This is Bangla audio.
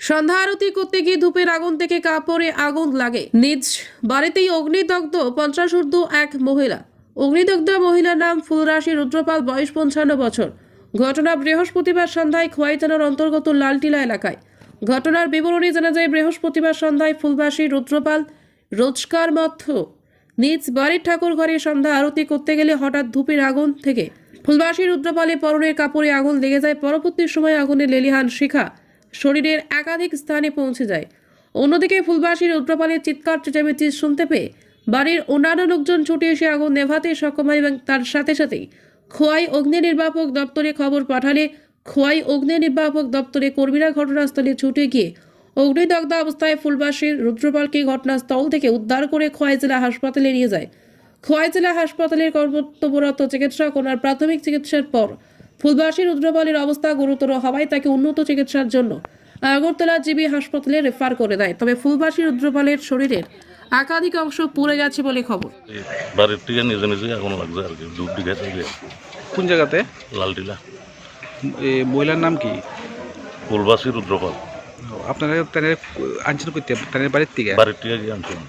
সন্ধ্যা আরতি করতে গিয়ে ধূপের আগুন থেকে কাপড়ে আগুন লাগে। নিজ বাড়িতেই অগ্নিদগ্ধ 50 ঊর্ধ্ব এক মহিলা। অগ্নিদগ্ধ মহিলার নাম ফুলরাশি রুদ্রপাল, বয়স 55 বছর। ঘটনা বৃহস্পতিবার সন্ধ্যায় খোয়াই থানার অন্তর্গত লালটিলা এলাকায়। ঘটনার বিবরণী জানা যায়, বৃহস্পতিবার সন্ধ্যায় ফুলবাসী রুদ্রপাল রোজকার মধ্য নিজ বাড়ির ঠাকুর ঘরে সন্ধ্যা আরতি করতে গেলে হঠাৎ ধূপের আগুন থেকে ফুলবাসী রুদ্রপালের পরনের কাপড়ে আগুন লেগে যায়। পরবর্তী সময় আগুনের লেলিহান শিখা শরীরের একাধিক স্থানে পৌঁছে যায়। অন্যদিকে ফুলবাসী রুদ্রপালের চিৎকার চেঁচামেচি শুনতে পেয়ে বাড়ির অন্যান্য লোকজন ছুটে এসে আগুন নেভাতে সক্ষম হয় এবং তার সাথে সাথেই খোয়াই অগ্নি নির্বাপক দপ্তরে খবর পাঠালে খোয়াই অগ্নি নির্বাপক দপ্তরের কর্মীরা ঘটনাস্থলে ছুটে গিয়ে অগ্নিদগ্ধ অবস্থায় ফুলবাসীর রুদ্রপালকে ঘটনাস্থল থেকে উদ্ধার করে খোয়াই জেলা হাসপাতালে নিয়ে যায়। খোয়াই জেলা হাসপাতালের কর্তব্যরত চিকিৎসক ওনার প্রাথমিক চিকিৎসার পর ফুলবাসী রুদ্রপালের অবস্থা গুরুতর হওয়ায় তাকে উন্নত চিকিৎসার জন্য আগরতলা জিবি হাসপাতালে রেফার করে দেয়। তবে ফুলবাসী রুদ্রপালের শরীরের একাধিক অংশ পুড়ে গেছে বলে খবর। বাড়ির থেকে নিজে নিজে আগুন লাগছে আর কি, ডুব দিঘাতে। কোন জায়গাতে? লালটিলা। মহিলার নাম কি? ফুলবাসী রুদ্রপাল। আপনারা আনছেন করতে বাড়ির থেকে? বাড়ির থেকে গিয়ে আনছেন।